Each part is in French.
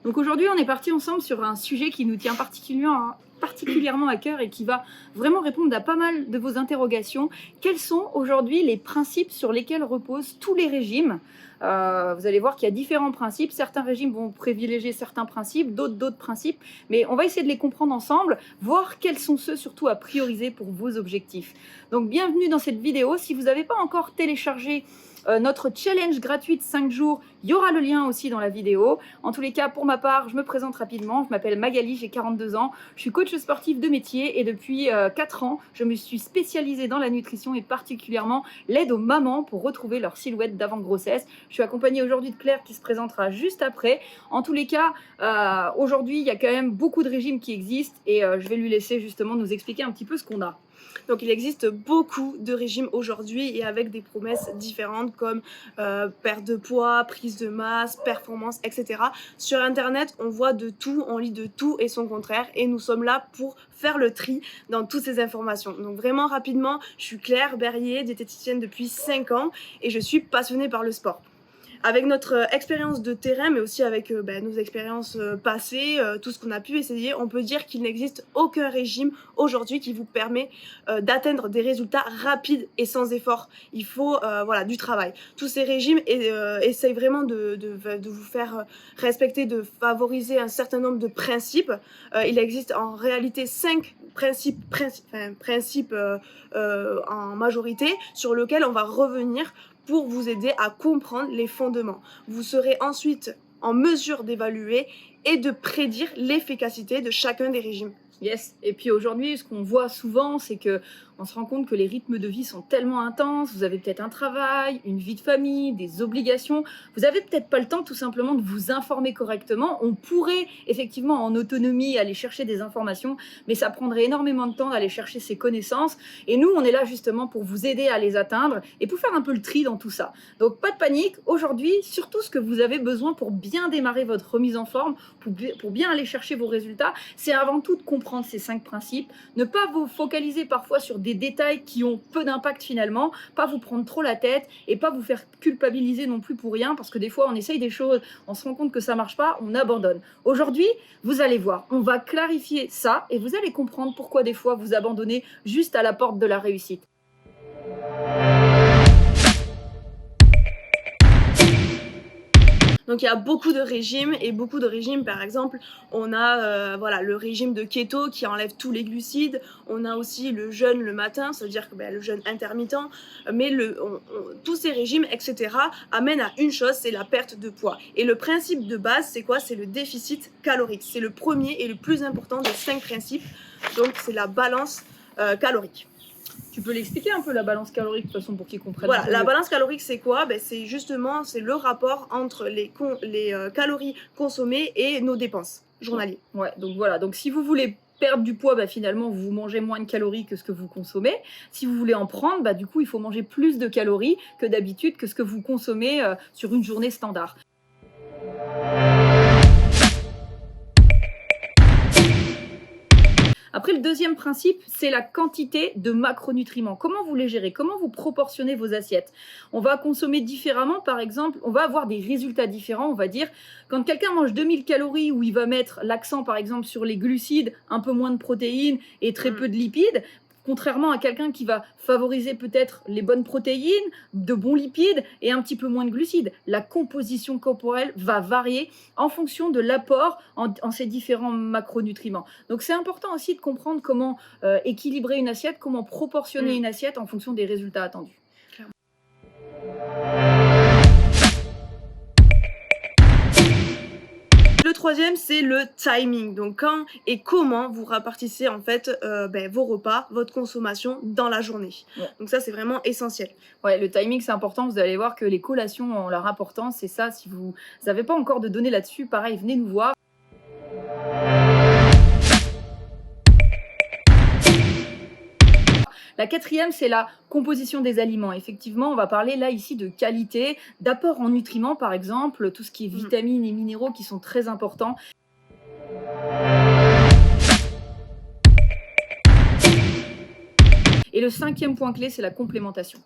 Donc aujourd'hui, on est parti ensemble sur un sujet qui nous tient particulièrement à cœur et qui va vraiment répondre à pas mal de vos interrogations. Quels sont aujourd'hui les principes sur lesquels reposent tous les régimes? Vous allez voir qu'il y a différents principes. Certains régimes vont privilégier certains principes, d'autres principes. Mais on va essayer de les comprendre ensemble, voir quels sont ceux surtout à prioriser pour vos objectifs. Donc bienvenue dans cette vidéo. Si vous n'avez pas encore téléchargé notre challenge gratuit de 5 jours, il y aura le lien aussi dans la vidéo. En tous les cas, pour ma part, je me présente rapidement. Je m'appelle Magali, j'ai 42 ans. Je suis coach sportif de métier et depuis 4 ans, je me suis spécialisée dans la nutrition et particulièrement l'aide aux mamans pour retrouver leur silhouette d'avant-grossesse. Je suis accompagnée aujourd'hui de Claire qui se présentera juste après. En tous les cas, aujourd'hui, il y a quand même beaucoup de régimes qui existent et je vais lui laisser justement nous expliquer un petit peu ce qu'on a. Donc il existe beaucoup de régimes aujourd'hui et avec des promesses différentes comme perte de poids, prise de masse, performance, etc. Sur internet, on voit de tout, on lit de tout et son contraire et nous sommes là pour faire le tri dans toutes ces informations. Donc vraiment rapidement, je suis Claire Berrier, diététicienne depuis 5 ans et je suis passionnée par le sport. Avec notre expérience de terrain, mais aussi avec nos expériences passées, tout ce qu'on a pu essayer, on peut dire qu'il n'existe aucun régime aujourd'hui qui vous permet d'atteindre des résultats rapides et sans effort. Il faut du travail. Tous ces régimes essayent vraiment de vous faire respecter, de favoriser un certain nombre de principes. Il existe en réalité 5 principes en majorité sur lesquels on va revenir pour vous aider à comprendre les fondements. Vous serez ensuite en mesure d'évaluer et de prédire l'efficacité de chacun des régimes. Yes, et puis aujourd'hui, ce qu'on voit souvent, c'est que on se rend compte que les rythmes de vie sont tellement intenses. Vous avez peut-être un travail, une vie de famille, des obligations. Vous avez peut-être pas le temps tout simplement de vous informer correctement. On pourrait effectivement en autonomie aller chercher des informations, mais ça prendrait énormément de temps d'aller chercher ces connaissances. Et nous, on est là justement pour vous aider à les atteindre et pour faire un peu le tri dans tout ça. Donc pas de panique. Aujourd'hui, surtout ce que vous avez besoin pour bien démarrer votre remise en forme, pour bien aller chercher vos résultats, c'est avant tout de comprendre ces 5 principes. Ne pas vous focaliser parfois sur des détails qui ont peu d'impact finalement, pas vous prendre trop la tête et pas vous faire culpabiliser non plus pour rien, parce que des fois on essaye des choses, on se rend compte que ça marche pas, on abandonne. Aujourd'hui, vous allez voir, on va clarifier ça et vous allez comprendre pourquoi des fois vous abandonnez juste à la porte de la réussite. Donc il y a beaucoup de régimes et beaucoup de régimes, par exemple, on a le régime de keto qui enlève tous les glucides, on a aussi le jeûne le matin, c'est-à-dire que le jeûne intermittent, mais tous ces régimes, etc., amènent à une chose, c'est la perte de poids. Et le principe de base, c'est quoi? C'est le déficit calorique. C'est le premier et le plus important des 5 principes, donc c'est la balance calorique. Tu peux l'expliquer un peu la balance calorique de toute façon pour qu'ils comprennent. Voilà, la balance calorique c'est quoi? C'est justement le rapport entre les calories consommées et nos dépenses journalières. Ouais, donc voilà, donc si vous voulez perdre du poids, finalement vous mangez moins de calories que ce que vous consommez. Si vous voulez en prendre, du coup il faut manger plus de calories que d'habitude, que ce que vous consommez sur une journée standard. Après, le deuxième principe, c'est la quantité de macronutriments. Comment vous les gérez? Comment vous proportionnez vos assiettes? On va consommer différemment, par exemple, on va avoir des résultats différents, on va dire. Quand quelqu'un mange 2000 calories, où il va mettre l'accent, par exemple, sur les glucides, un peu moins de protéines et très peu de lipides, contrairement à quelqu'un qui va favoriser peut-être les bonnes protéines, de bons lipides et un petit peu moins de glucides. La composition corporelle va varier en fonction de l'apport en ces différents macronutriments. Donc c'est important aussi de comprendre comment équilibrer une assiette, comment proportionner une assiette en fonction des résultats attendus. Le troisième, c'est le timing. Donc, quand et comment vous répartissez en fait vos repas, votre consommation dans la journée. Ouais. Donc ça, c'est vraiment essentiel. Ouais, le timing, c'est important. Vous allez voir que les collations ont leur importance. C'est ça, si vous n'avez pas encore de données là-dessus, pareil, venez nous voir. La quatrième, c'est la composition des aliments. Effectivement, on va parler là ici de qualité, d'apport en nutriments par exemple, tout ce qui est vitamines et minéraux qui sont très importants. Et le 5e point clé, c'est la complémentation.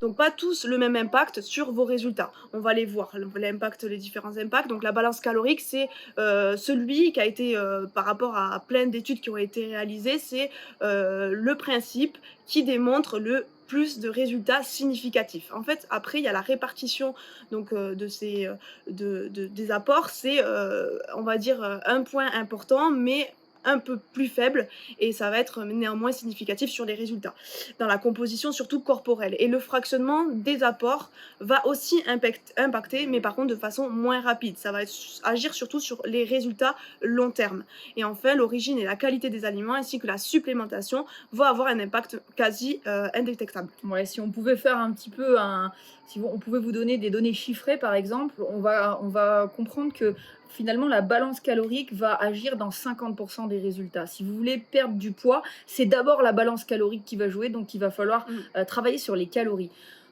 Donc pas tous le même impact sur vos résultats. On va les voir, les différents impacts. Donc la balance calorique, c'est celui qui a été, par rapport à plein d'études qui ont été réalisées, c'est le principe qui démontre le plus de résultats significatifs. En fait, après, il y a la répartition donc, des apports. C'est, on va dire, un point important, mais un peu plus faible, et ça va être néanmoins significatif sur les résultats dans la composition surtout corporelle. Et le fractionnement des apports va aussi impacter, mais par contre de façon moins rapide. Ça va agir surtout sur les résultats long terme. Et enfin, l'origine et la qualité des aliments ainsi que la supplémentation vont avoir un impact quasi indétectable. Ouais, si on pouvait faire un petit peu si on pouvait vous donner des données chiffrées par exemple, on va comprendre que finalement la balance calorique va agir dans 50% des résultats. Si vous voulez perdre du poids, c'est d'abord la balance calorique qui va jouer, donc il va falloir travailler sur les calories.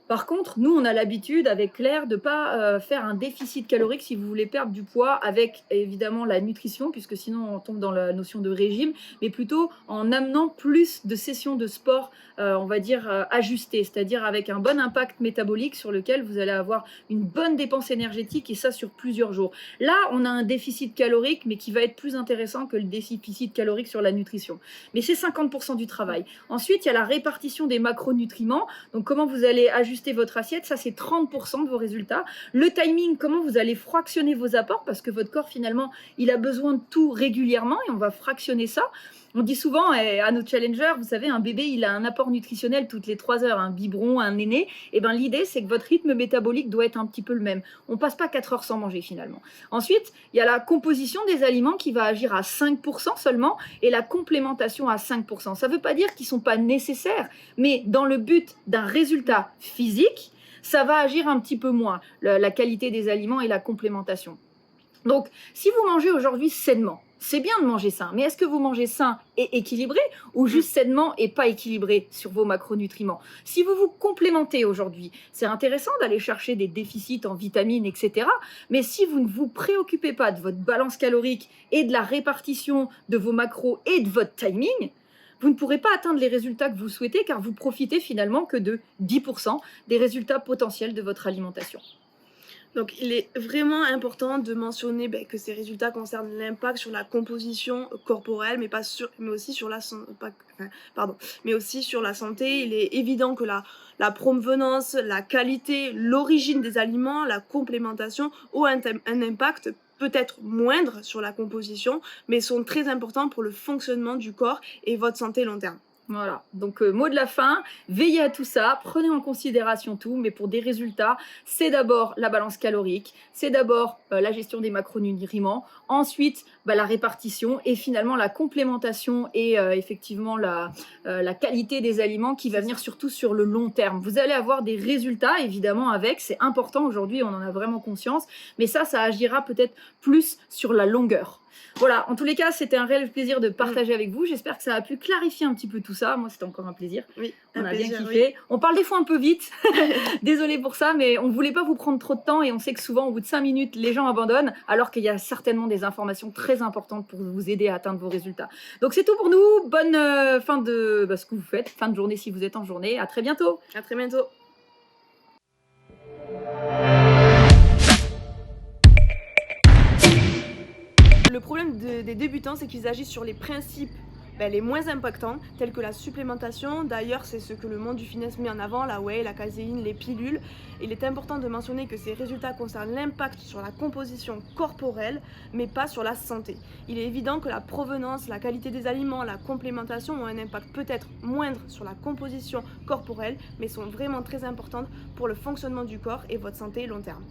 Par contre, nous, on a l'habitude avec Claire de ne pas faire un déficit calorique si vous voulez perdre du poids avec évidemment la nutrition, puisque sinon on tombe dans la notion de régime, mais plutôt en amenant plus de sessions de sport, on va dire ajustées, c'est-à-dire avec un bon impact métabolique sur lequel vous allez avoir une bonne dépense énergétique, et ça sur plusieurs jours. Là, on a un déficit calorique, mais qui va être plus intéressant que le déficit calorique sur la nutrition. Mais c'est 50% du travail. Ensuite, il y a la répartition des macronutriments. Donc, comment vous allez ajuster votre assiette, ça c'est 30% de vos résultats. Le timing, comment vous allez fractionner vos apports, parce que votre corps finalement, il a besoin de tout régulièrement et on va fractionner ça. On dit souvent à nos challengers, vous savez, un bébé, il a un apport nutritionnel toutes les 3 heures, un biberon, un aîné. Et ben l'idée, c'est que votre rythme métabolique doit être un petit peu le même. On passe pas 4 heures sans manger finalement. Ensuite, il y a la composition des aliments qui va agir à 5% seulement et la complémentation à 5%. Ça veut pas dire qu'ils sont pas nécessaires, mais dans le but d'un résultat physique, ça va agir un petit peu moins, la qualité des aliments et la complémentation. Donc, si vous mangez aujourd'hui sainement, c'est bien de manger sain, mais est-ce que vous mangez sain et équilibré ou juste sainement et pas équilibré sur vos macronutriments? Si vous vous complémentez aujourd'hui, c'est intéressant d'aller chercher des déficits en vitamines, etc. Mais si vous ne vous préoccupez pas de votre balance calorique et de la répartition de vos macros et de votre timing, vous ne pourrez pas atteindre les résultats que vous souhaitez car vous profitez finalement que de 10% des résultats potentiels de votre alimentation. Donc il est vraiment important de mentionner que ces résultats concernent l'impact sur la composition corporelle, mais aussi sur la santé. Il est évident que la provenance, la qualité, l'origine des aliments, la complémentation ont un impact peut-être moindre sur la composition, mais sont très importants pour le fonctionnement du corps et votre santé long terme. Voilà, donc mot de la fin, veillez à tout ça, prenez en considération tout, mais pour des résultats, c'est d'abord la balance calorique, c'est d'abord la gestion des macronutriments, ensuite la répartition et finalement la complémentation et effectivement la qualité des aliments qui va venir surtout sur le long terme. Vous allez avoir des résultats évidemment avec, c'est important aujourd'hui, on en a vraiment conscience, mais ça agira peut-être plus sur la longueur. Voilà, en tous les cas, c'était un réel plaisir de partager avec vous. J'espère que ça a pu clarifier un petit peu tout ça. Moi, c'était encore un plaisir. Oui, on a bien kiffé. Oui. On parle des fois un peu vite. Désolée pour ça, mais on ne voulait pas vous prendre trop de temps et on sait que souvent, au bout de 5 minutes, les gens abandonnent, alors qu'il y a certainement des informations très importantes pour vous aider à atteindre vos résultats. Donc, c'est tout pour nous. Bonne fin de ce que vous faites. Fin de journée si vous êtes en journée. À très bientôt. À très bientôt. Le problème des débutants, c'est qu'ils agissent sur les principes les moins impactants, tels que la supplémentation. D'ailleurs, c'est ce que le monde du fitness met en avant, la whey, la caséine, les pilules. Il est important de mentionner que ces résultats concernent l'impact sur la composition corporelle, mais pas sur la santé. Il est évident que la provenance, la qualité des aliments, la complémentation ont un impact peut-être moindre sur la composition corporelle, mais sont vraiment très importantes pour le fonctionnement du corps et votre santé long terme.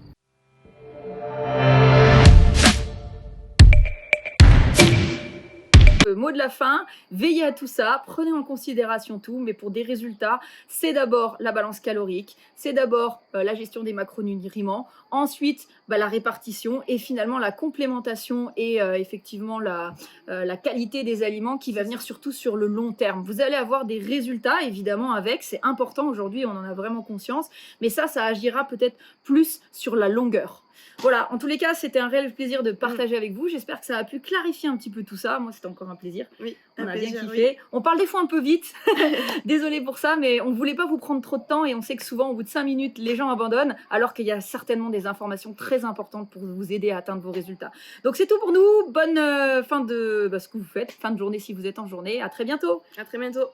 Mot de la fin, veillez à tout ça, prenez en considération tout, mais pour des résultats, c'est d'abord la balance calorique, c'est d'abord la gestion des macronutriments, ensuite la répartition et finalement la complémentation et effectivement la qualité des aliments qui va venir surtout sur le long terme. Vous allez avoir des résultats évidemment avec, c'est important aujourd'hui, on en a vraiment conscience, mais ça agira peut-être plus sur la longueur. Voilà, en tous les cas, c'était un réel plaisir de partager avec vous. J'espère que ça a pu clarifier un petit peu tout ça. Moi, c'était encore un plaisir. Oui, On un a plaisir, bien kiffé. oui. On parle des fois un peu vite. Désolée pour ça, mais on ne voulait pas vous prendre trop de temps et on sait que souvent, au bout de 5 minutes, les gens abandonnent, alors qu'il y a certainement des informations très importantes pour vous aider à atteindre vos résultats. Donc, c'est tout pour nous. Bonne fin de ce que vous faites. Fin de journée si vous êtes en journée. À très bientôt. À très bientôt.